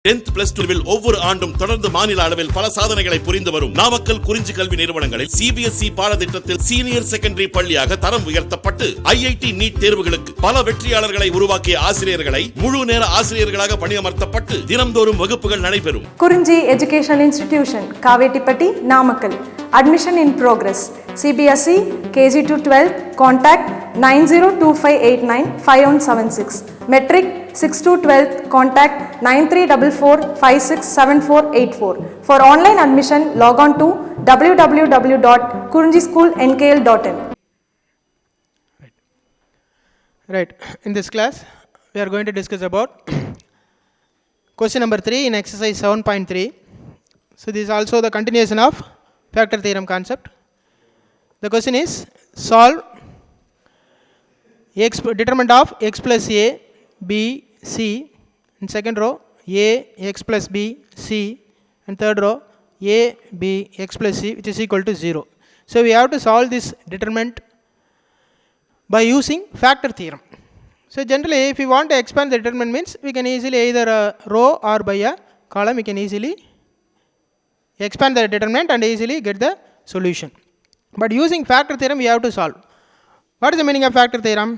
10th plus 2வில் ஒவ்வொரு ஆண்டும் தொடர்ந்து மாநில அளவில் பல சாதனைகளை புரிந்து வரும் நாமக்கல் குறிஞ்சி கல்வி நிறுவனங்களில் CBSE பாடத்திட்டத்தில் சீனியர் செகண்டரி பள்ளியாக தரம் உயர்த்தப்பட்டு IIT நீட் தேர்வுகளுக்கு பல வெற்றியாளர்களை உருவாக்கிய ஆசிரியர்களை முழு நேர ஆசிரியர்களாக பணியமர்த்தப்பட்டு தினம்தோறும் வகுப்புகள் நடைபெறும். குறிஞ்சி education institution, Kavettipatti, Namakkal. Admission in progress. CBSE KG to 12. Contact 9025895176. Metric 6 to 12. Contact 9344567484. For online admission, log on to www.kurinjischoolnkl.in. Right. In this class, we are going to discuss about question number 3 in exercise 7.3. So this is also the continuation of factor theorem concept. The question is solve determinant of x plus a b c in second row a x plus b c and third row a b x plus c which is equal to 0. So we have to solve this determinant by using factor theorem. So generally if we want to expand the determinant means we can easily either a row or by a column we can easily expand the determinant and easily get the solution. But using factor theorem we have to solve. What is the meaning of factor theorem?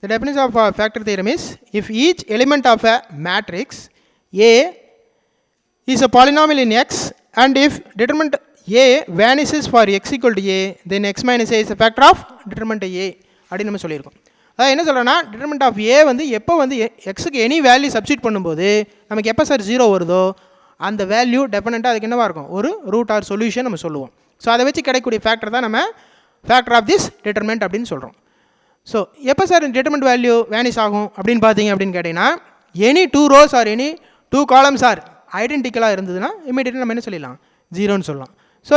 The definition of factor theorem is if each element of a matrix A is a polynomial in X and if determinant A vanishes for X equal to A, then X minus A is a factor of determinant A. அப்படி நம்ம சொல்லியிருக்கோம். அதாவது என்ன சொல்கிறேன்னா determinant of A வந்து எப்போ வந்து எக்ஸுக்கு எனி வேல்யூ சப்ஸ்டிட் பண்ணும்போது நமக்கு எப்போ சார் 0 வருதோ அந்த வேல்யூ டெஃபினட்டாக அதுக்கு என்னவாக இருக்கும், ஒரு ரூட் ஆர் சொல்யூஷன் நம்ம சொல்லுவோம். ஸோ அதை வச்சு கிடைக்கக்கூடிய ஃபேக்டர் தான் நம்ம ஃபேக்டர் ஆஃப் திஸ் டிட்டர்மெண்ட் அப்படின்னு சொல்கிறோம். ஸோ எப்போ சார் டிட்டர்மெண்ட் வேல்யூ வேனிஷ் ஆகும் அப்படின்னு பார்த்தீங்க அப்படின்னு கேட்டிங்கன்னா any 2 rows are any 2 columns are ஐடென்டிக்கலாக இருந்ததுன்னா இமீடியட்டாக நம்ம என்ன சொல்லிடலாம், 0ன்னு சொல்லலாம். ஸோ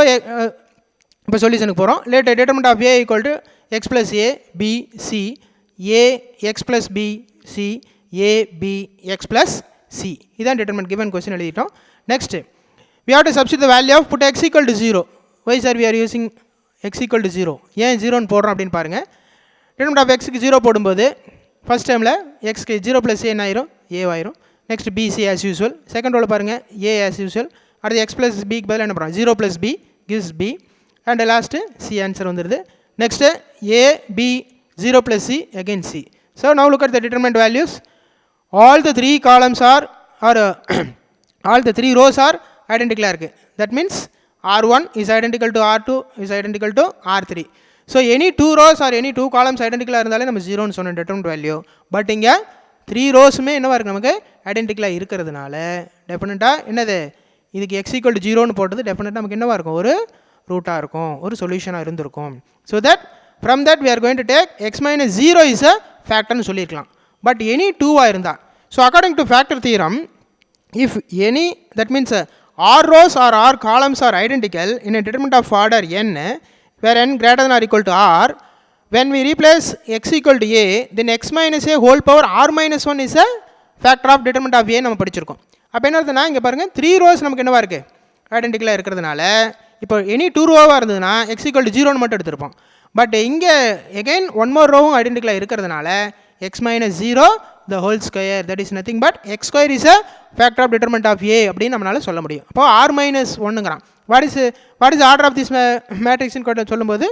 இப்போ சொல்யூஷனுக்கு போகிறோம். Let determinant of A equal to x plus a b c a x plus b c a b x plus c இதான் டிட்டர்மெண்ட் கிவன் கொஸ்டின் எழுதிட்டோம். Next, we have to substitute the value of put x equal to 0. Why sir we are using x equal to 0? ஏன் 0ன்னு போடுறோம் அப்படின்னு பாருங்கள். determinant of xக்கு 0 போடும்போது first டைமில் xக்கு 0 plus a ஆயிரும், a ஆயிரும். Next bc as usual. Second ரோவில் பாருங்கள் a as usual. அடுத்து x ப்ளஸ் பிக்கு பதில் என்ன பண்ணுறோம், 0 ப்ளஸ் b gives b and last c answer வந்துடுது. Next a b 0 plus c again c. So now look at the determinant values. All the 3 columns are all the 3 rows are identical இருக்கு. That means R1 is identical to R2 is identical to R3. So any 2 rows or any 2 columns identical இருந்தாலே நம்ம 0ன்னு சொன்ன determinant value. But இங்கே 3 rowsமே என்னவா இருக்குது, நமக்கு ஐடென்டிக்கலாக இருக்கிறதுனால டெஃபினட்டாக என்னது இதுக்கு x equal to 0ன்னு போட்டது டெஃபினட்டாக நமக்கு என்னவாக இருக்கும், ஒரு ரூட்டாக இருக்கும், ஒரு சொல்யூஷனாக இருந்திருக்கும். So that from that we are going to take x minus 0 is a factorன்னு சொல்லியிருக்கலாம். பட் எனி 2ஆக இருந்தால், so according to factor theorem if any, that means r rows or r columns are identical in a determinant of order n where n greater than or equal to r, when we replace x equal to a, then x minus a whole power r minus 1 is a factor of determinant of a நம்ம படிச்சிருக்கோம். அப்போ என்ன இருக்குதுன்னா இங்கே பாருங்கள் 3 rows நமக்கு என்னவா இருக்குது, ஐடென்டிக்கலாக இருக்கிறதுனால இப்போ எனி 2 row-வாக இருந்ததுன்னா x equal to 0ன்னு மட்டும் எடுத்திருப்போம். பட் இங்கே again ஒன் மோர் ரோவும் ஐடென்டிக்கலாக இருக்கிறதுனால x minus 0 the whole square, that is nothing but x square is a factor of determinant of a அப்படின்னு நம்மளால சொல்ல முடியும். அப்போ r minus 1ங்கிறான். what is the order of this matrix ன்னு சொல்லும்போது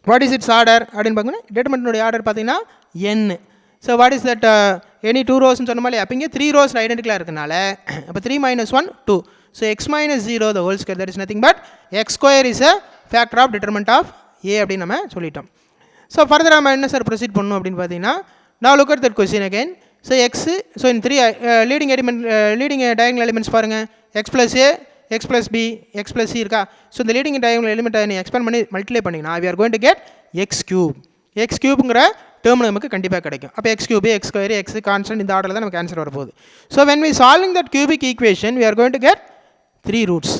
what is its order அப்படின்னு பார்க்கணும். determinant order பார்த்தீங்கன்னா n. So what is that any 2 rows சொன்ன மாதிரி அப்போ இங்கே 3 rows ஐடென்டிக்கலாக இருக்கனால அப்போ 3 minus 1 2. So x minus 0 the whole square, that is nothing but x square is a factor of determinant of a அப்படின்னு நம்ம சொல்லிட்டோம். ஸோ ஃபர்தர் நம்ம என்ன சார் ப்ரொசீட் பண்ணணும் அப்படின்னு பார்த்தீங்கன்னா now look at that question again. So x, so in 3 leading diagonal elements பாருங்க x plus a x plus b x plus c இருக்கா. ஸோ இந்த leading diagonal element நீ எக்ஸ்பேண்ட் பண்ணி மல்டிப்ளை பண்ணிங்கன்னா we are going to get x cube. x cubeங்கிற term நமக்கு கண்டிப்பாக கிடைக்கும். அப்போ x cube x square x constant இந்த ஆர்டரில் தான் நமக்கு ஆன்சர் வரப்போகுது. So when we solving that cubic equation we are going to get 3 roots.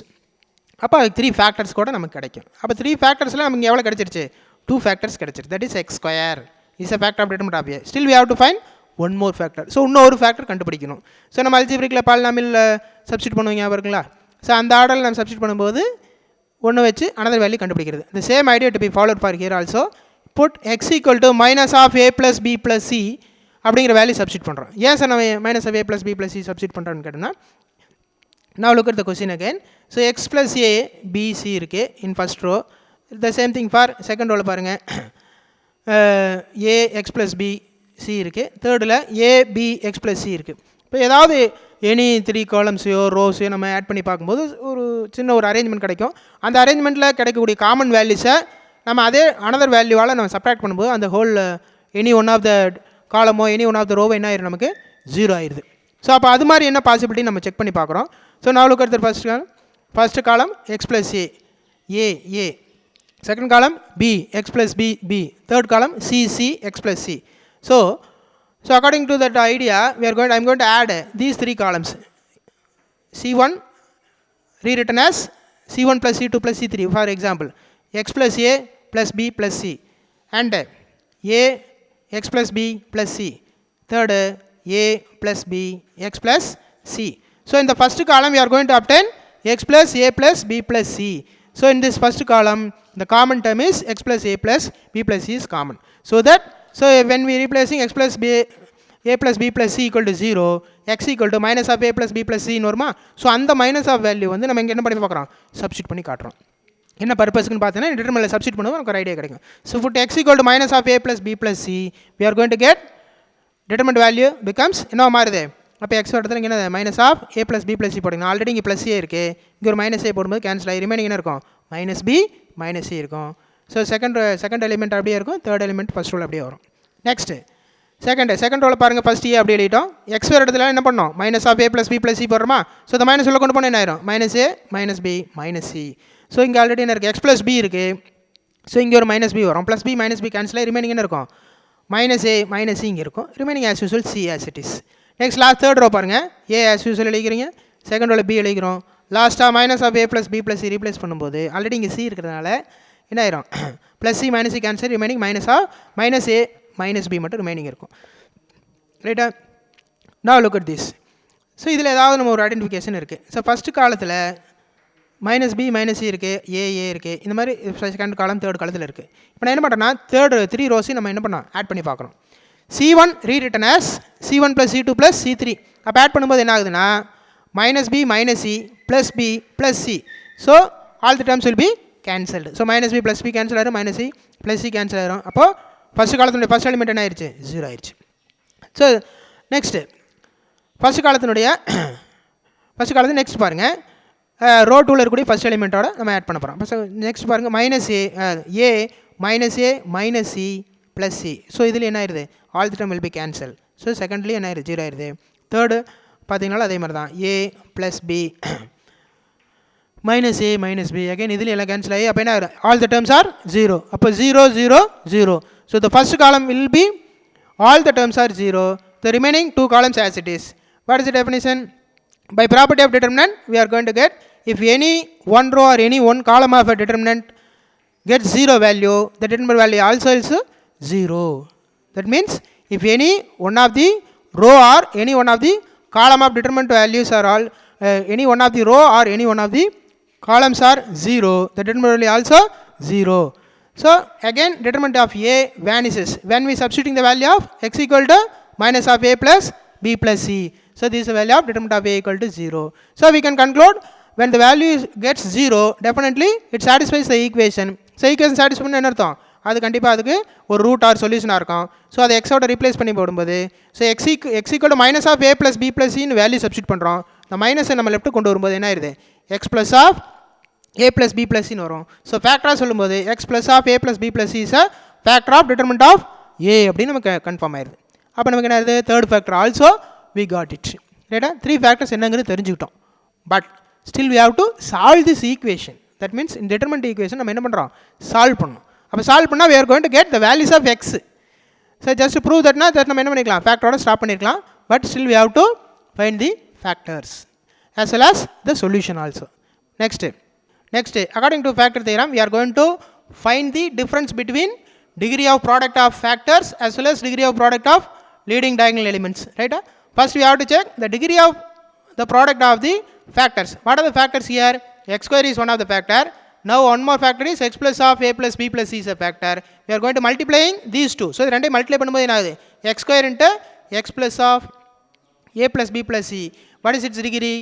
அப்போ அதுக்கு 3 factors கூட நமக்கு கிடைக்கும். அப்போ 3 factorsல நமக்கு எவ்வளோ கிடைச்சிருச்சு, 2 factors கிடைச்சிருச்சு. that is x square is a factor of determinant of a. Still we have to find one more factor. So இன்னும் ஒரு ஃபேக்டர் கண்டுபிடிக்கணும். ஸோ நம்ம அல்ஜிப்ரிக்கில் பாலினாமில் சப்ஸ்டிட் பண்ணுவோம் ஞாபகம் இருக்குங்களா. ஸோ அந்த ஆர்டரில் நம்ம சப்ஸ்டிட் பண்ணும்போது ஒன்று வச்சு another வேல்யூ கண்டுபிடிக்கிறது. the same idea to be followed for here also. put x equal to minus of a plus b plus c அப்படிங்கிற வேல்யூ சப்ஸ்டிட் பண்ணுறோம். ஏன் சார் நம்ம minus of a plus b plus c substitute பண்ணுறோன்னு கேட்டோம்னா Now look at the question again. So x plus a b c இருக்கு in first row. The same thing for second row பாருங்க. a x plus b c இருக்கு. thirdல a b x plus c இருக்கு. இப்போ ஏதாவது any 3 காலம்ஸையோ ரோஸையோ நம்ம add பண்ணி பார்க்கும்போது ஒரு சின்ன ஒரு அரேஞ்ச்மெண்ட் கிடைக்கும். அந்த அரேஞ்ச்மெண்ட்டில் கிடைக்கக்கூடிய காமன் வேல்யூஸை நம்ம அதே அனதர் வேல்யூவால் நம்ம சப்ராக்ட் பண்ணும்போது அந்த whole any one of the காலமோ எனி ஒன் ஆஃப் த ரோவோ என்ன ஆயிரும் நமக்கு 0 ஆயிடுது. ஸோ அப்போ அது மாதிரி என்ன பாசிபிலிட்டி நம்ம செக் பண்ணி பார்க்குறோம். So now look at the first column x plus a, second column b x plus b, third column c x plus c. So according to that idea I'm going to add these 3 columns. C1 rewritten as C1 plus C2 plus C3 for example, x plus a plus b plus c, and a x plus b plus c, third a plus b x plus c. So in the first column we are going to obtain x plus a plus b plus c. So in this first column the common term is x plus a plus b plus c is common. So when we replacing x plus b a plus b plus c equal to 0, x equal to minus of a plus b plus c வருமா. So அந்த minus of value வந்து நம்ம இங்கே என்ன பண்ணி பார்க்குறோம், substitute பண்ணி காட்டுறோம். என்ன பர்பஸ்க்குன்னு பார்த்தீங்கன்னா டிட்டர்மினன்ட்ல சப்ஸ்டிட் பண்ணுவோம், நமக்கு ஒரு ஐடியா கிடைக்கும். So for x equal to minus of a plus b plus c we are going to get determinant value becomes என்ன மாறுது, அப்போ எக்ஸ் இடத்துல இங்கே என்ன minus of a plus b plus c போட்டிங்கன்னா ஆல்ரெடி இங்கே ப்ளஸ் ஏ இருக்குது, இங்கே ஒரு மைனஸ் ஏ போடும்போது கேன்சல் ஆகி ரிமைனிங் என்ன இருக்கும் மைனஸ் பி மைனஸ் சி இருக்கும். ஸோ செகண்ட் எலிமெண்ட் அப்படியே இருக்கும், தேர்ட் எலிமெண்ட் ஃபஸ்ட் ரோல் அப்படியே வரும். நெக்ஸ்ட்டு செகண்ட் ரோல் பாருங்கள், ஃபஸ்ட் ஏ அப்படி எழுதிட்டோம், எக்ஸ் வேறு இடத்துல என்ன பண்ணோம் minus of a plus b plus c போடுறோமா. ஸோ இந்த மைனஸ் உள்ள கொண்டு போனால் என்ன ஆயிரும் minus a minus b minus c. So இங்கே ஆல்ரெடி என்ன இருக்குது எக்ஸ் ப்ளஸ் பி இருக்குது, ஸோ இங்கே ஒரு மைனஸ் பி வரும், plus b minus b cancel ஆகி ரிமைனிங் என்ன இருக்கும் மைனஸ் ஏ மைனஸ் சி இங்கே இருக்கும், remaining as usual c as it is. Next last third row பாருங்கள், ஏ ஆஸ் யூஸ்வல் எழுதிக்கிறீங்க, செகண்ட் ரோவில் பி எழுதிக்கிறோம், லாஸ்ட்டாக minus of a plus b plus c replace பண்ணும்போது ஆல்ரெடி இங்கே சி இருக்கிறதுனால என்ன ஆயிரும் plus c minus c cancel, remaining minus of minus a minus b மட்டும் ரிமைனிங் இருக்கும். ரைட்டா, now look at this. So இதில் ஏதாவது நம்ம ஒரு ஐடென்டிஃபிகேஷன் இருக்குது. ஸோ ஃபஸ்ட்டு காலத்தில் மைனஸ் பி மைனஸ் சி இருக்குது, ஏ இருக்குது, இந்த மாதிரி செகண்ட் காலம் தேர்ட் காலத்தில் இருக்குது. இப்போ நான் என்ன பண்ணுறேன்னா தேர்ட் 3 ரோஸையும் நம்ம என்ன பண்ணோம் ஆட் பண்ணி பார்க்குறோம். C1 rewritten as C1 plus C2 plus C3. அப்போ ஆட் பண்ணும்போது என்ன ஆகுதுன்னா minus b minus c plus b plus c. So all the terms will be cancelled. So minus b plus b cancel ஆயிரும், minus c plus c cancel ஆயிரும். அப்போது first காலத்தினுடைய first element என்ன ஆயிடுச்சு 0 ஆயிடுச்சு. ஸோ நெக்ஸ்ட்டு ஃபஸ்ட்டு காலத்து next பாருங்கள், row 2ல் இருக்கக்கூடிய ஃபஸ்ட் எலிமெண்ட்டோட நம்ம ஆட் பண்ண போகிறோம். ஃபஸ்ட் நெக்ஸ்ட் பாருங்கள் minus a minus c plus c. So இதில் என்ன ஆயிடுது all the term will be cancel. So செகண்ட்லேயும் என்ன ஆயிடுது 0 ஆயிடுது. தேர்டு பார்த்தீங்கனாலும் அதே மாதிரி தான் a plus b minus a minus b again இதில் எல்லாம் கேன்சல் ஆகி அப்போ என்ன ஆயிடும் ஆல் தி டேர்ம்ஸ் ஆர் 0. அப்போ 0 0 0. ஸோ த ஃபஸ்ட் காலம் will be all the terms are 0, the remaining 2 columns as it is. What is the definition? By property of determinant we are going to get if any one row or any one column of a determinant gets 0 value, the determinant value also is 0. That means if any one of the row or any one of the column of determinant values are all any one of the row or any one of the columns are 0, the determinant value also 0. So again determinant of A vanishes when we substituting the value of x equal to minus of A plus B plus C. So this is the value of determinant of A equal to 0. So we can conclude when the value gets 0 definitely it satisfies the equation. So equation satisfy பண்ண என்ன அர்த்தம், அது கண்டிப்பாக அதுக்கு ஒரு root R சொல்யூஷனாக இருக்கும். So அதை எக்ஸோட ரீப்ளேஸ் பண்ணி போடும்போது so x equal to minus of a plus b plus சின்னு வேல்யூ சப்ஸ்டிட் பண்ணுறோம். இந்த மைனஸை நம்ம லெஃப்ட் கொண்டு வரும்போது என்ன ஆயிடுது x plus of a plus b plus c வரும். ஸோ ஃபேக்டராக சொல்லும்போது x plus of a plus b plus c is a factor of determinant of a அப்படின்னு நமக்கு கன்ஃபார்ம் ஆயிடுது. அப்போ நமக்கு என்ன ஆயிடுது third factor also we got it. ரைட்டா, 3 ஃபேக்டர்ஸ் என்னங்கிறது தெரிஞ்சுக்கிட்டோம். But still we have to solve this equation. That means in determinant equation நம்ம என்ன பண்ணுறோம் சால்வ் பண்ணணும். அப்போ சால்வ் பண்ணால் we are going to get the values of x. So just prove தட்னா தட் நம்ம என்ன பண்ணிக்கலாம் ஃபேக்டரோட ஸ்டாப் பண்ணியிருக்கலாம். But still we have to find the factors as well as the solution also. Next, according to factor theorem, we are going to find the difference between degree of product of factors as well as degree of product of leading diagonal elements. Right? First, we have to check the degree of the product of the factors. What are the factors here? X square is one of the factor. Now, one more factor is x plus of a plus b plus c is a factor. We are going to multiplying these two. So, ரெண்டை multiply பண்ணும்போது என்ன ஆகுது x square into x plus of a plus b plus c. What is its degree?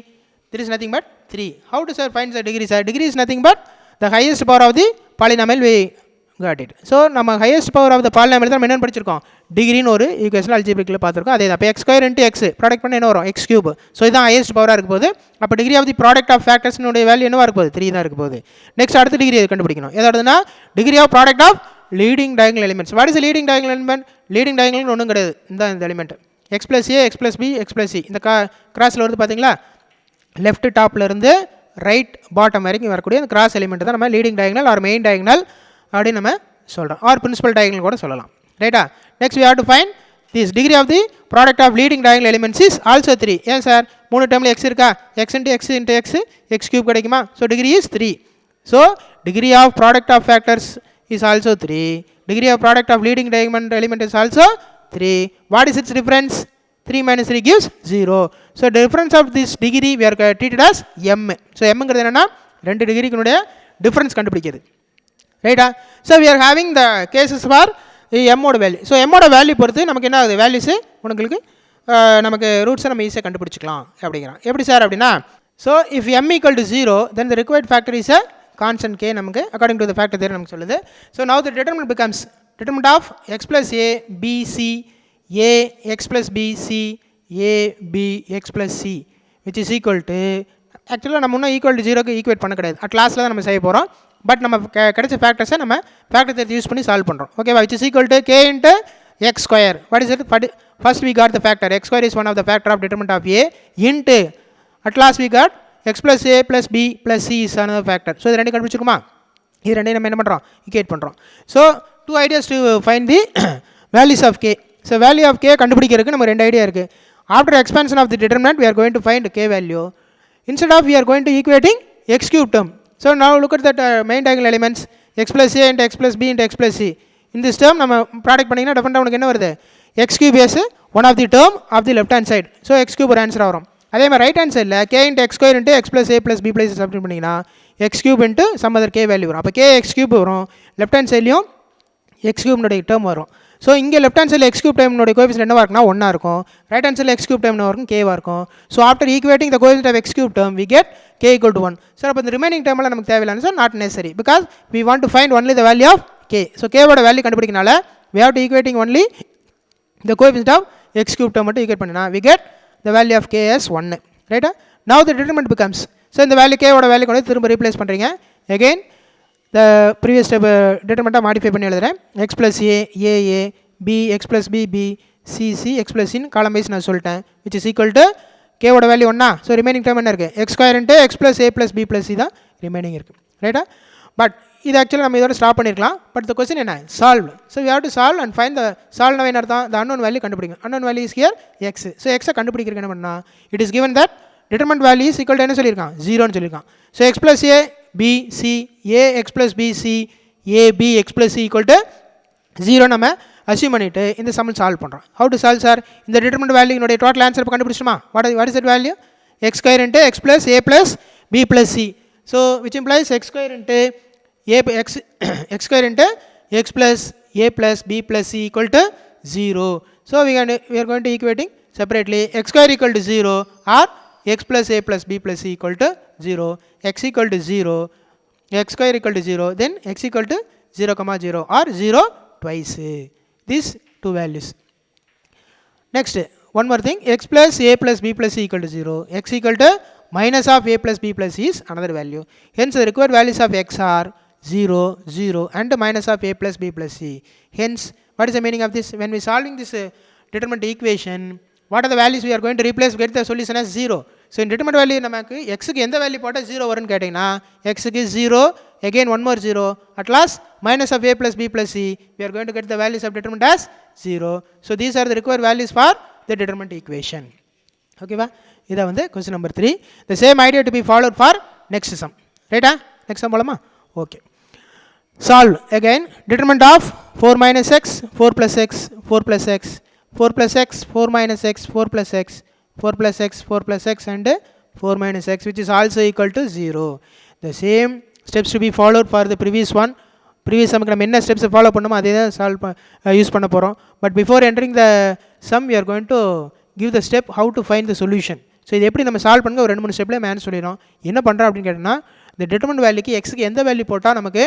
there is nothing but 3. How to sir find the degree sir? Degree is nothing but the highest power of the polynomial we got it. So நம்ம highest power of the polynomial தான் என்ன படிச்சிருக்கோம், டிகிரின்னு ஒரு equation அல்ஜிப்ரிக்ல பார்த்துருக்கோம். அதே தான். அப்போ x square into x product பண்ண என்ன வரும், எக்ஸ் கியூப். ஸோ இதுதான் ஹையஸ்ட் பவராக இருக்க போகுது. அப்போ degree of the product of ஃபேக்டர்ஸ்னுடைய வேல்யூ என்னவா இருக்க போகுது, 3 தான் இருக்க போகுது. நெக்ஸ்ட் அடுத்த டிகிரி கண்டுபிடிக்கணும். எதாவதுனா degree of product of leading diagonal elements. What is leading diagonal element? Leading diagonal ஒன்றும் கிடையாது, இந்த element x plus a x plus b x plus c. இந்த கிராஸில் வருது பார்த்தீங்களா, லெஃப்ட் டாப்பில் இருந்து ரைட் பாட்டம் வரைக்கும் வரக்கூடிய அந்த கிராஸ் எலிமெண்ட் தான் நம்ம leading diagonal or main diagonal அப்படின்னு நம்ம சொல்கிறோம். ஆர் பிரின்சிபல் டயகனல் கூட சொல்லலாம். ரைட்டா? Next we have to find this degree of the product of leading diagonal elements is also 3. ஏன் சார் 3 டேர்மில் x இருக்கா, x into x into x x cube கிடைக்குமா? So degree is 3. So degree of product of factors is also 3. Degree of product of leading diagonal element is also 3. What is its difference? 3 minus 3 gives 0. So difference of this degree we are treated as m. So mங்கிறது என்னன்னா 2 டிகிரிக்குனுடைய difference கண்டுபிடிக்கிறது. ரைட்டா? So we are having the cases for எம்மோட வேல்யூ. So எம்மோட value பொறுத்து நமக்கு என்ன ஆகுது, வேல்யூஸு உங்களுக்கு நமக்கு ரூட்ஸை நம்ம ஈஸியாக கண்டுபிடிச்சிக்கலாம் அப்படிங்கிறான். எப்படி சார் அப்படின்னா, so if m equal to 0 then the required factor is a constant k நமக்கு according to the factor theorem நமக்கு சொல்லுது. So now the determinant becomes determinant of x plus a b c a x plus b c a b x plus c which is equal to, ஆக்சுவலாக நம்ம இன்னும் equal to 0க்கு equate பண்ண கிடையாது, கிளாஸில் தான் நம்ம செய்ய போகிறோம். பட் நம்ம கிடைச்ச ஃபேக்டர்ஸை நம்ம ஃபேக்டர் தேர்த்தி யூஸ் பண்ணி சால்வ் பண்ணுறோம். ஓகேவா? Which is equal to k into x square. What is it? First we got the factor x square is one of the factor of determinant of a into at last we got x plus a plus b plus c is another factor. So இது ரெண்டு கண்டுபிடிச்சிருக்குமா? இது ரெண்டையும் நம்ம என்ன பண்ணுறோம், equate பண்ணுறோம். So 2 ideas to find the values of k. So value of k கண்டுபிடிக்கிறதுக்கு நம்ம 2 ஐடியா இருக்குது. After expansion of the determinant we are going to find k value. Instead of we are going to equating x cube term. So now look at that main diagonal elements x plus a into x plus b into x plus c. In this term நம்ம product பண்ணிங்கன்னா டெஃபரெண்டாக உனக்கு என்ன வருது, x cube is one of the term of the left hand side. So x cube ஒரு answer வரும். அதே மாதிரி right hand சைடில் k into x square into x plus a plus b plus c substitute பண்ணிங்கன்னா x cube into some other k value வரும். அப்போ k x cube வரும், left hand சைட்லையும் x cube டேர்ம் வரும். ஸோ இங்கே லெஃப்ட் ஹேண்ட் சைடில் எக்ஸ் கியூப் டைம்னுடைய கோஎஃபிஷியன்ட் என்னவா இருக்குன்னா 1 இருக்கும், ரைட் ஹேண்ட் சைடில் எக்ஸ் கியூப் டைம் இருக்கும் கேவாக இருக்கும். So after equating the coefficient of x cube term we get k equal to 1. Sir அப்போ இந்த ரிமைனிங் டேர்மெல்லாம் நமக்கு தேவையில்லை sir, not necessary, because we want to find only the value of k. So கேவோட வேல்யூ கண்டுபிடிக்கனால we have to equating only the coefficient of x cube term மட்டும் equate பண்ணினா we get the value of k as 1. ரைட்டா? Now the determinant becomes, so இந்த value கேவோட value கொண்டு திரும்ப replace பண்ணுறீங்க. அகெயின் த ப்ரீவியஸ் ஸ்டெப் டிட்டர்மினண்ட்டாக modify பண்ணி எழுதுறேன். X plus a a b x plus b b c c x plus in column wise நான் சொல்லிட்டேன், which is equal to k ஓட வேல்யூ 1. ஸோ ரிமைனிங் டேர்ம் என்ன இருக்குது, x square into x plus a plus b plus c தான் remaining இருக்குது. ரைட்டா? But இது ஆக்சுவலாக நம்ம இதோட ஸ்டாப் பண்ணியிருக்கலாம். பட் த கொஸ்டின் என்ன, solve. So we have to solve and find the solve என்ன அர்த்தம், த அன்னோன் வேல்யூ கண்டுபிடிக்கும். Unknown value is here x. So எக்ஸை கண்டுபிடிக்கிறதுக்கு என்ன பண்ணால், it is given that determinant value is equal to என்ன சொல்லியிருக்கான், 0ன்னு சொல்லியிருக்கான். So x plus a b c a x plus b c a b x plus c equal to 0 நம்ம assume பண்ணிவிட்டு இந்த சம்மில் சால்வ் பண்ணுறோம். ஹவு டு சால்வ் சார், இந்த டிட்டர்மினன்ட் வேல்யூனுடைய டோட்டல் ஆன்சர் இப்போ கண்டுபிடிச்சிடுமா, what is that value, x square into x plus a plus b plus c. So which implies x square into a x square into x plus a plus b plus c equal to 0. So we are going to equating separately x square equal to 0 or x plus a plus b plus c equal to 0. X equal to 0, x square equal to 0, then x equal to 0 comma 0 or 0 twice. These two values. Next, one more thing, x plus a plus b plus c equal to 0, x equal to minus of a plus b plus c is another value. Hence the required values of x are 0 0 and minus of a plus b plus c. Hence what is the meaning of this, when we solving this determinant equation, what are the values we are going to replace, get the solution as 0. So in determinant value நமக்கு x க்கு எந்த value போட்டால் 0 வரும்னு கேட்டிங்கன்னா x க்கு 0, again one more 0, at last minus of a plus b plus c, we are going to get the values of determinant as 0. So these are the required values for the determinant equation. Okay வா, இதை வந்து question number 3. The same idea to be followed for next sum. Right? Next sum போலாமா? Okay. Solve again. Determinant of 4 minus x, 4 plus x, 4 plus x, 4 plus x, 4 minus x, 4 plus x, 4 plus x, 4 plus x and 4 minus x, which is also equal to 0. The same steps to be followed for the previous one. Previous sum நம்ம என்ன steps follow பண்ணோமோ அதே தான் solve use பண்ண போகிறோம். But before entering the sum we are going to give the step how to find the solution. So இது எப்படி நம்ம solve பண்ணுங்க ஒரு 2-3 ஸ்டெப்லேயே மேன் சொல்லிடும். என்ன பண்ணுறோம் அப்படின்னு கேட்டிங்கன்னா இந்த டிட்டர்மெண்ட் வேல்யூக்கு எக்ஸுக்கு எந்த வேல்யூ போட்டால் நமக்கு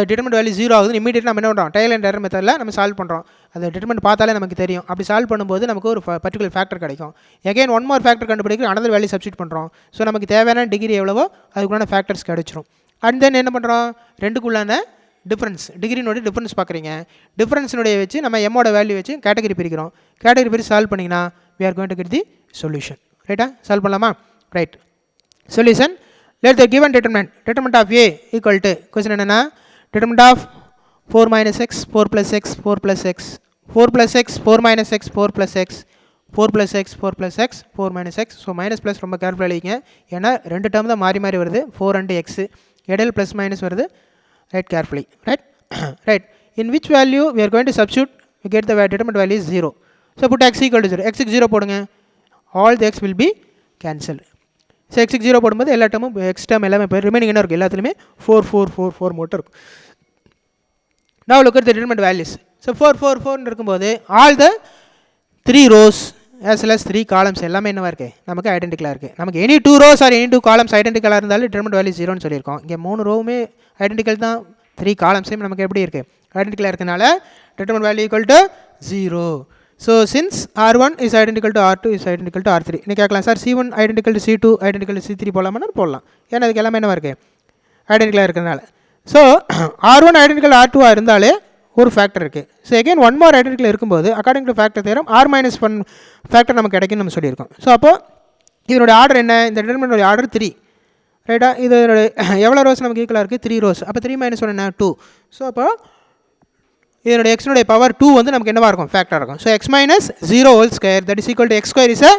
டிட்டர்மெண்ட் வேல்யூ 0 ஆகுது இமீடியட் நம்ம என்ன பண்ணுறோம் ட்ரையல் அண்ட் எரர் மெத்தடில் நம்ம சால்வ் பண்ணுறோம். அந்த டிட்டர்மெண்ட் பார்த்தாலே நமக்கு தெரியும். அப்படி சால்வ் பண்ணும்போது நமக்கு ஒரு பர்டிகுலர் ஃபேக்டர் கிடைக்கும். எகைன் ஒன் மோர் ஃபேக்டர் கண்டுபிடிக்க அனதர் வேல்யூ சப்ஸ்டிட் பண்ணுறோம். ஸோ நமக்கு தேவையான டிகிரி எவ்வளவோ அதுக்குள்ளான ஃபேக்டர்ஸ் கிடைச்சிரும். அண்ட் தென் என்ன பண்ணுறோம் ரெண்டுக்குள்ளான டிஃப்ரென்ஸ் டிகிரினுடைய டிஃப்ரென்ஸ் பார்க்குறீங்க. டிஃப்ரென்ஸினுடைய வச்சு நம்ம எம்மோட வேல்யூ வச்சு கேட்டகரி பிரிக்கிறோம். கேட்டகரி பிரித்து சால்வ் பண்ணிங்கன்னா we are going to get the solution. ரைட்டா சால்வ் பண்ணலாமா? Right solution let the given determinant of a equal to question என்னன்னா determinant of 4 minus x 4 plus x 4 plus x 4 plus x 4 minus x 4 plus x 4 plus x 4 plus x 4 minus x. So minus plus ரொம்ப கேர்ஃபுல்லாக எழுதிங்க. ஏன்னா ரெண்டு term தான் மாறி மாறி வருது 4 and x இடையில ப்ளஸ் மைனஸ் வருது. Right carefully right right in which value we are going to substitute we get the determinant value is 0. So put x equal to 0 x க்கு 0 போடுங்க all the x will be cancelled. So எக்ஸுக்கு 0 போடும்போது எல்லா டேர்மும் X term எல்லாமே இப்போ remaining என்ன இருக்குது எல்லாத்துலேயுமே 4 4 4 4 மட்டும் இருக்கும். Now look at the determinant values. So 4 4 4 இருக்கும்போது all the 3 rows as well as 3 columns எல்லாமே என்னவா இருக்குது நமக்கு ஐடென்டிக்கலாக இருக்குது. நமக்கு any 2 rows or any 2 columns ஐடென்டிக்கலாக இருந்தாலும் determinant value 0ன்னு சொல்லியிருக்கோம். இங்கே 3 ரோவுமே ஐடென்டிக்கல் தான் 3 columnsமே நமக்கு எப்படி இருக்குது ஐடென்டிக்கலாக இருக்கனால determinant value equal to 0. So since R1 is identical to R2 is identical to R3 நீ கேட்கலாம் sir C1 identical to C2 identical to C3 போடலாமா போடலாம். ஏன்னா அதுக்கு எல்லாமே என்னவா இருக்குது ஐடென்டிக்கலாக இருக்கிறதுனால. ஸோ R1 ஐடென்டிக்கல் R2 இருந்தாலே ஒரு ஃபேக்டர் இருக்குது. So again one more identical இருக்கும்போது according to factor theorem R-1 factor நமக்கு கிடைக்கும்னு நம்ம சொல்லியிருக்கோம். ஸோ அப்போது இதனுடைய ஆர்டர் என்ன இந்த டிட்டர்மினன்ட் ஆர்டர் 3 ரைட்டா. இதனுடைய எவ்வளோ ரோஸ் நமக்கு ஈக்குவலாக இருக்குது 3 rows. அப்போ 3 minus 1 என்ன 2. ஸோ அப்போ இதனுடைய எக்ஸினுடைய பவர் 2 வந்து நமக்கு என்னவாக இருக்கும் ஃபேக்டராக இருக்கும். So x minus 0 whole square that is equal to x square is a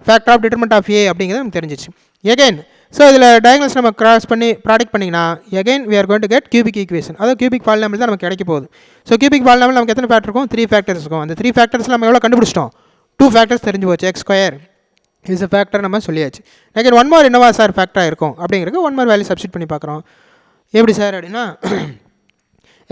factor of determinant of a அப்படிங்கிறது நமக்கு தெரிஞ்சிச்சு. எகைன் ஸோ இதில் டயங்கல்ஸ் நம்ம கிராஸ் பண்ணி ப்ராடக்ட் பண்ணிங்கன்னா again we are going to get cubic equation. அதாவது cubic பாலினாமியல் தான் நமக்கு கிடைக்க போகுது. ஸோ cubic பாலினாமியல் நமக்கு எத்தனை ஃபேக்டர் இருக்கும் 3 ஃபேக்டர்ஸ் இருக்கும். அந்த 3 ஃபேக்டர்ஸ் நம்ம எவ்வளோ கண்டுபிடிச்சிட்டோம் 2 ஃபேக்டர்ஸ் தெரிஞ்சு போச்சு. x square is a factor நம்ம சொல்லியாச்சு. எகைன் ஒன் மோர் என்னவா சார் ஃபேக்டராக இருக்கும் அப்படிங்கிறது ஒன் மோர் வேல்யூ சப்ஸ்டிட் பண்ணி பார்க்குறோம். எப்படி சார் அப்படின்னா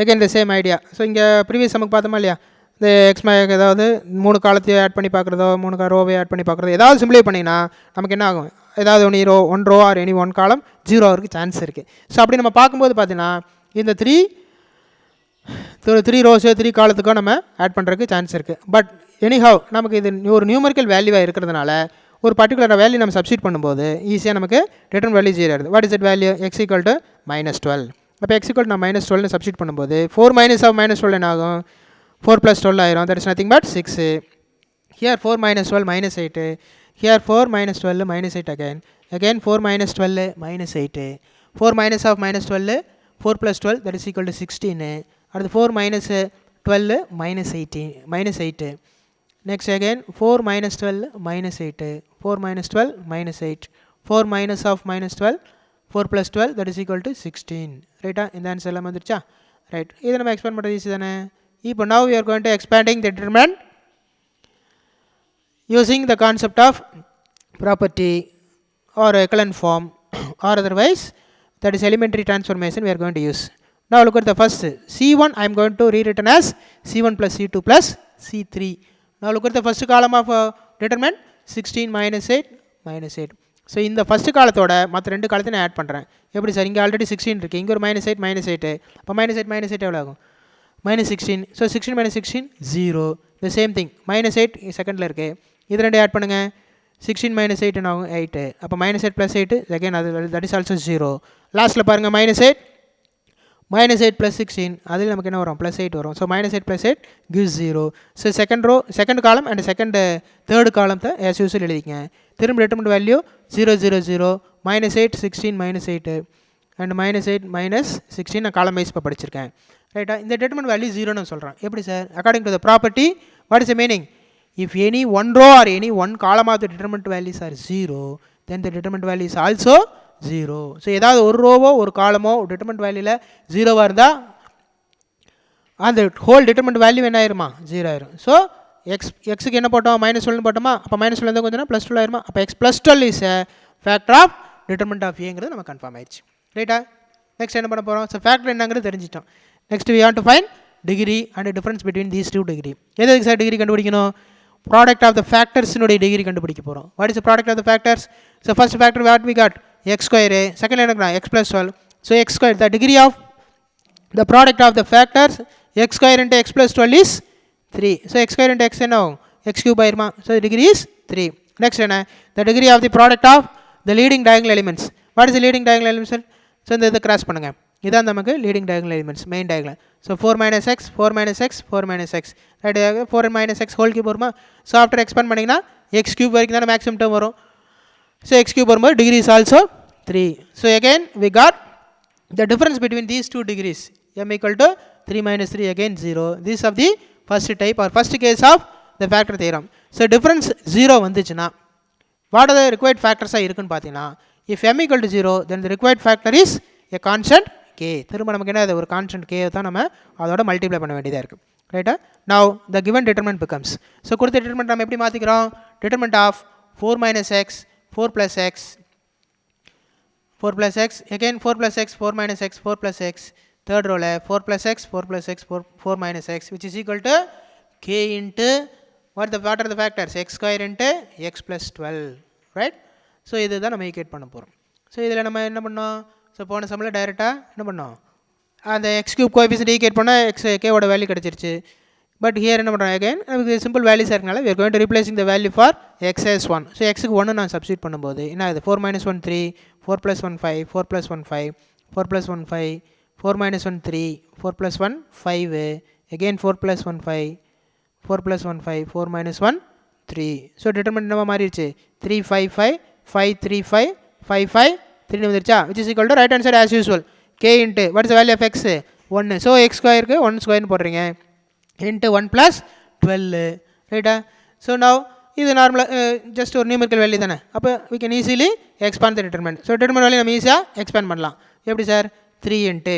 எகைன் இந்த சேம் ஐடியா. ஸோ இங்கே ப்ரீவியஸ் நமக்கு பார்த்தோமா இல்லையா இந்த எக்ஸ் ஏதாவது 3 காலத்தையும் ஆட் பண்ணி பார்க்குறதோ 3 ரோவை ஆட் பண்ணி பார்க்குறதோ ஏதாவது சிம்பிளை பண்ணிங்கன்னா நமக்கு என்ன ஆகும் ஏதாவது one row or any one column 0 ஆகிறதுக்கு சான்ஸ் இருக்குது. ஸோ அப்படி நம்ம பார்க்கும்போது பார்த்தீங்கன்னா இந்த 3 ரோஸோ 3 காலத்துக்கோ நம்ம ஆட் பண்ணுறதுக்கு சான்ஸ் இருக்குது. பட் எனிஹவ் நமக்கு இது ஒரு நியூமரிக்கல் வேல்யூவாக இருக்கிறதுனால ஒரு பர்டிகுலர் வேல்யூ நம்ம சப்ஸ்டிட் பண்ணும்போது ஈஸியாக நமக்கு டிட்டர்மினன்ட் வேல்யூ 0 ஆகுது. What is it value x equal to -12. அப்போ x equal to நான் -12 சப்ஸ்டிட் பண்ணும்போது 4 minus of -12 என்ன ஆகும் 4 plus 12 ஆயிரும். that is nothing but 6. here 4 minus 12 minus 8. here 4 minus 12 minus 8 again 4 minus 12 minus 8. 4 minus of -12 4 plus 12 that is equal to 16. அடுத்து 4 minus 12 minus 8. next again 4 minus 12 minus 8. 4 minus 12 minus 8. 4 minus of -12 4 plus 12 that is equal to 16. ரைட்டா இந்த answer எல்லாம் வந்துருச்சா right. இதை நம்ம expand பண்ணுறது easy தானே. இப்போ now we are going to expanding the determinant using the concept of property or echelon form or otherwise that is elementary transformation we are going to use. Now look at the first C1 I am going to rewritten as C1 plus C2 plus C3. Now look at the first column of determinant 16 minus 8 minus 8. So இந்த first காலத்தோட மற்ற 2 காலத்தையும் நான் add பண்ணுறேன். எப்படி sir இங்கே already 16 இருக்குது இங்கே ஒரு -8 -8 அப்போ -8 எவ்வளோ ஆகும் -16. So 16 minus 16 0. the same thing -8 செகண்டில் இருக்குது இது 2 ஆட் பண்ணுங்கள் 16 minus 8 என்ன ஆகும் 8. அப்போ -8 plus 8 again அது that is also 0. லாஸ்ட்டில் பாருங்கள் -8 plus 16 அதில் நமக்கு என்ன வரும் +8 வரும். So -8 plus 8 gives 0. So second column and third காலத்தை as usual எழுதிங்க. திரும்ப determinant வேல்யூ 0 0 0 -8 16 -8 அண்ட் -8 -16 நான் காலம் வைஸ் இப்போ படிச்சிருக்கேன் ரைட்டா. இந்த determinant வேல்யூ 0ன்னு சொல்கிறேன். எப்படி sir according to the property what is the meaning if any one row or any one column of the determinant values are 0 then the determinant value is also 0. So ஏதாவது ஒரு ரோவோ ஒரு காலமோ determinant வேல்யூவில் 0வாக இருந்தால் அந்த whole determinant value என்ன ஆயிருமா 0 ஆயிரும். So எக்ஸுக்கு என்ன போட்டோம் -12 போட்டோமா அப்போ -12 இருந்தால் கொஞ்சம் +12 ஆயிருமா அப்போ x plus 12 இஸ் a factor of determinant of a நம்ம கன்ஃபார்ம் ஆயிடுச்சு ரைட்டா. நெக்ஸ்ட் என்ன பண்ண போகிறோம் ஸோ ஃபேக்டர் என்னங்கிறது தெரிஞ்சிட்டோம். Next we want to find degree and difference between these 2 degree. எதுக்கு சார் டிகிரி கண்டுபிடிக்கணும் ப்ராடக்ட் ஆஃப் த ஃபேக்டர்ஸினுடைய டிகிரி கண்டுபிடிக்க போகிறோம். What is the product of the factors? So first factor what we got x square, second என்ன x plus 12. So x square the degree of the product of the factors x square into x plus 12 is 3. So x square into x என்ன ஆகும்? X cube ஆயிருமா? So degree is 3. Next என்ன? த degree of the product of the leading diagonal elements. What is leading diagonal elements? So இந்த இதை cross பண்ணுங்கள். இதான் நமக்கு leading diagonal elements main diagonal. So 4 minus x 4 minus x 4 minus x right. 4 minus x whole cube வருமா? So after expand பண்ணிங்கன்னா x cube வரைக்கும் தானே maximum term வரும். ஸோ எக்ஸ் கியூப் வரும்போது degree is also 3. So again we got the difference between these two degrees m equal to 3 minus 3 again 0. This of the first type or first case of the factor theorem. So difference 0 வந்துச்சுன்னா what are the required ஃபேக்டர்ஸாக இருக்குன்னு பார்த்தீங்கன்னா if m equal to 0 then the required factor is a constant k. திரும்ப நமக்கு என்ன, அது ஒரு constant k தான் நம்ம அதோட மல்டிப்ளை பண்ண வேண்டியதாக இருக்குது. ரைட்டா? Now the given determinant becomes. So கொடுத்த டிட்டர்மெண்ட் நம்ம எப்படி மாற்றிக்கிறோம்? Determinant of 4 minus x 4 plus x 4 plus x again 4 plus x 4 minus x 4 plus x third row 4 plus x 4 plus x 4 minus x which is equal to k into what are the factors? X square into x plus 12. Right? So இது தான் நம்ம equate பண்ண போகிறோம். So இதில் நம்ம என்ன பண்ணோம்? So போன சம்மில் டைரெக்டாக என்ன பண்ணோம்? அந்த எக்ஸ் கியூப் கோஎஃபிஷியன்ட் ஈக்குவேட் பண்ணால் எக்ஸ் கேவோட வேல்யூ கிடச்சிருச்சு. பட் ஹியர் என்ன பண்ணுறோம்? அகைன் நமக்கு சிம்பிள் வேல்யூஸ் இருக்கனால we are going to replacing the value for x as 1. So எக்ஸுக்கு 1 நான் சப்ஸ்டியூட் பண்ணும்போது என்ன ஆகுது? 4 minus 1 3 4 plus 1 5 4 plus 1 5 4 plus 1 5 4 minus 1 3 4 plus 1 5 again 4 plus 1 5 4 plus 1 5 4 minus 1 3. So determinant நம்ம மாறிடுச்சு. 3 5 5 5 3 5 5 5 3 வந்துருச்சா? which is equal to right hand side as usual k into what is the value of x? 1. So x ஸ்கொயருக்கு 1 ஸ்கொயர்னு போடுறீங்க into 1 plus 12. ரைட்டா? So now இது நார்மலாக just ஒரு நியூமெரிக்கல் வேல்யூ தானே. அப்போ we can easily expand the determinant. So determinant value நம்ம ஈஸியாக எக்ஸ்பேண்ட் பண்ணலாம். எப்படி சார்? 3 into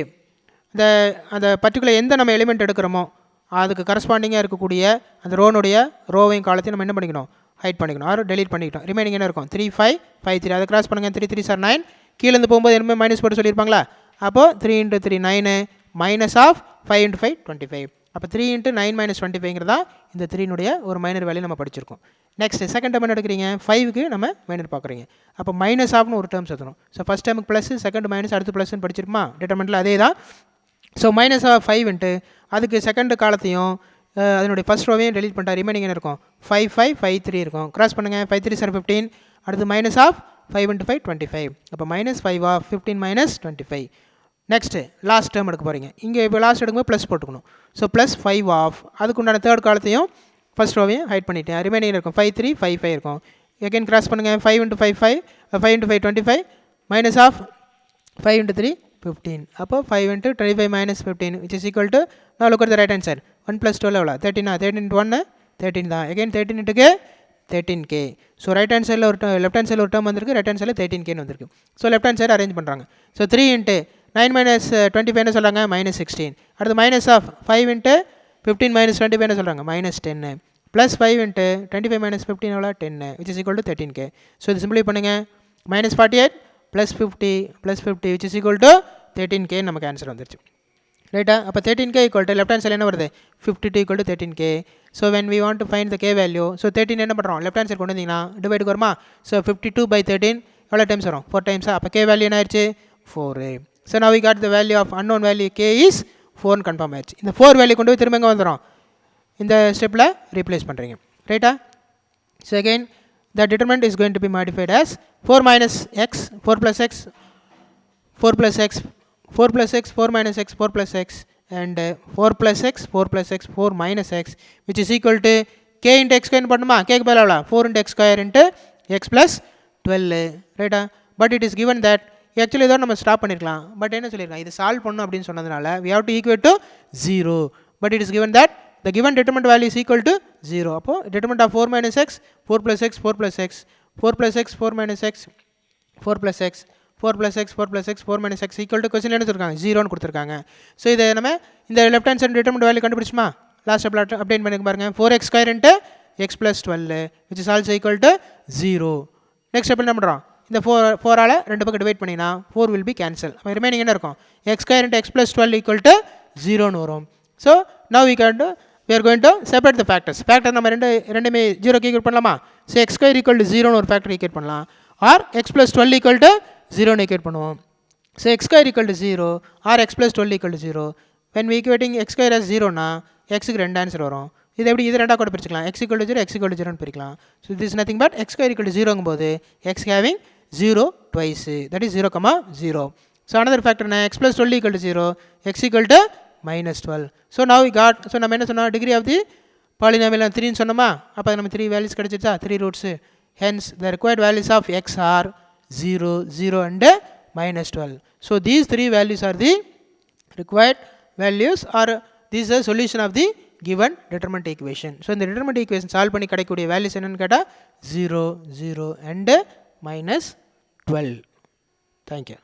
அந்த பர்டிகுலர் எந்த நம்ம எலிமெண்ட் எடுக்கிறோமோ அதுக்கு கரஸ்பாண்டிங்காக இருக்கக்கூடிய அந்த ரோவையும் காலத்தையும் நம்ம என்ன பண்ணிக்கணும்? ஹைட் பண்ணிக்கணும் ஆர் டெலீட் பண்ணிக்கிட்டோம். ரிமைனிங் என்ன இருக்கும்? 3 5 5 3. அதை கிராஸ் பண்ணுங்கள். 3 3 சார் 9. கீழேருந்து போகும்போது என்ன மைனஸ் போட்டு சொல்லியிருப்பாங்களா? அப்போது 3 into 3 9 மைனஸ் ஆஃப் 5 into 5 25. அப்போ 3 into 9 minus 25ங்கிறதா இந்த 3னுடைய ஒரு மைனர் வேல்யூ நம்ம படிச்சிருக்கோம். நெக்ஸ்ட் செகண்ட் டேர்ம் எடுக்கிறீங்க 5க்கு நம்ம மைனர் பார்க்குறீங்க. அப்போ மைனஸ் ஆஃப்னு ஒரு டேர்ம் சேர்த்தணும். ஸோ ஃபஸ்ட் டேர்முக்கு ப்ளஸ் செகண்ட் மைனஸ் அடுத்து ப்ளஸ்ன்னு படிச்சிருக்குமா? டிட்டர்மெண்ட்டில் அதே தான். ஸோ மைனஸ் ஆஃப் 5 into அதுக்கு செகண்ட் காலத்தையும் அதனுடைய ஃபஸ்ட் ரோவையும் டெலீட் பண்ணிட்டா ரிமைனிங் என்ன இருக்கும்? 5 5 5 3 இருக்கும். கிராஸ் பண்ணுங்கள். 5 3 சார் 15. அடுத்து மைனஸ் ஆஃப் 5 into 5 25. அப்போ minus 5 of 15 minus 25. Next last term எடுக்க போகிறீங்க. இங்கே இப்போ லாஸ்ட் எடுக்கும்போது ப்ளஸ் போட்டுக்கணும். ஸோ ப்ளஸ் 5 ஆஃப் அதுக்கு உண்டான தேர்ட் காலத்தையும் ஃபஸ்ட் ரோவையும் ஹைட் பண்ணிவிட்டேன். ரிமைனிங் இருக்கும் 5 3 5 5 இருக்கும். எகைன் கிராஸ் பண்ணுங்கள். 5 into 5 5 5 into 5 25 minus of 5 into 3 15. அப்போ 5 into 25 minus 15 which is equal to now look at the right hand side. 1 plus 12 எவ்வளோ? 13. 13 into 1 13 தான். again 13 into k 13k. So right hand சைடில் ஒரு left hand சைடில் ஒரு term வந்திருக்கு. Right hand சைடில் 13kன்னு வந்திருக்கு. So left hand side arrange பண்ணுறாங்க. ஸோ 3 into 9 minus 25 என்ன சொல்கிறாங்க? minus 16. அடுத்து மைனஸ் ஆஃப் 5 into 15 minus 25 என்ன சொல்கிறாங்க? minus 10. ப்ளஸ் 5 into 25 minus 15 எவ்வளோ? 10 which is equal to 13k. So இது சிம்பிளை பண்ணுங்கள். minus 48 plus 50 plus 50 which is equal to 13k நமக்கு ஆன்சர் வந்துருச்சு. ரைட்டா? அப்போ 13k equal to left hand சைடில் என்ன வருது? 52 equal to 13k. So when we want to find the k value, so 13 என்ன பண்ணுறோம்? லெஃப்ட் ஹேண்ட் சைடு கொண்டு வந்தீங்கன்னா டிவைடுக்கு வருமா? ஸோ 52 by 13 எவ்வளோ டைம்ஸ் வரும்? 4 டைம்ஸா? அப்போ கே வேல்யூ என்ன ஆயிடுச்சு? 4. So now we got the value of unknown value k is 4 confirm ஆயிடுச்சு. இந்த 4 வேல்யூ கொண்டு போய் திரும்ப எங்கே வந்துடும்? இந்த ஸ்டெப்பில் ரீப்ளேஸ் பண்ணுறீங்க. ரைட்டா? So again the determinant is going to be modified as 4 minus x 4 plus x 4 plus x 4 plus x 4 minus x 4 plus x and 4 plus x 4 plus x 4 minus x which is equal to k into x square பண்ணுமா? k க்கு பதிலா 4 into x square into x plus 12. ரைட்டா? But it is given that actually இதோட நம்ம stop பண்ணிருக்கலாம். But என்ன சொல்லியிருக்காங்க? இது சால்வ் பண்ணணும் அப்படின்னு சொன்னதுனால we have to equate to 0. but it is given that the given determinant value is equal to 0. அப்போ determinant of 4 minus x 4 plus x 4 plus x 4 plus x 4 minus x 4 plus x 4 plus x 4 plus x 4 minus x equal to question என்ன கொடுத்துருக்காங்க? 0ன்னு கொடுத்துருக்காங்க. So இதை நம்ம இந்த left hand side determinant value கண்டுபிடிச்சுமா? Last ஸ்டெப்பில் அப்டேட் பண்ணி பாருங்க. 4x square into x plus 12 which is also equal to 0. Next ஸ்டெப்பில் என்ன பண்ணுறோம்? இந்த 4ஆல் ரெண்டு பக்கம் டிவைட் பண்ணிங்கன்னா 4 will be cancel. ரிமைனிங் என்ன இருக்கும்? x square into x plus 12 equal to 0ன்னு வரும். So now we can do we are going to separate the factors. Factor நம்ம ரெண்டுமே 0 க்கு ஈக்குவேட் பண்ணலாமா? So x square equal to 0 னு ஒரு ஃபேக்டர் ஈக்குவேட் பண்ணலாம். or x plus 12 equal to 0 னு equate பண்ணுவோம். So x square equal to 0 or x plus 12 equal to 0. When we equating x square as 0 னா x க்கு ரெண்டு answer வரும். இது எப்படி இது ரெண்டா கூட பிரிச்சுக்கலாம். x equal to 0 x equal to 0 னு பிரிக்கலாம். So this is nothing but x square equal to 0 ங்கும்போது x having 0 twice, that is 0, 0. So another factor na x plus 12 equal to 0, x equal to minus 12. So now we got, so நம்ம என்ன சொன்னோம், degree of the polynomial 3 னு சொன்னோமா, அப்ப நம்ம 3 values கிடைச்சிச்சா, 3 roots. Hence the required values of x are 0, 0 and minus 12. So these three values are the required values, or this is the solution of the given determinant equation. So இந்த determinant equation solve பண்ணி கிடைக்கக்கூடிய values என்னன்னு கேட்டா 0, 0 and minus 12. Thank you.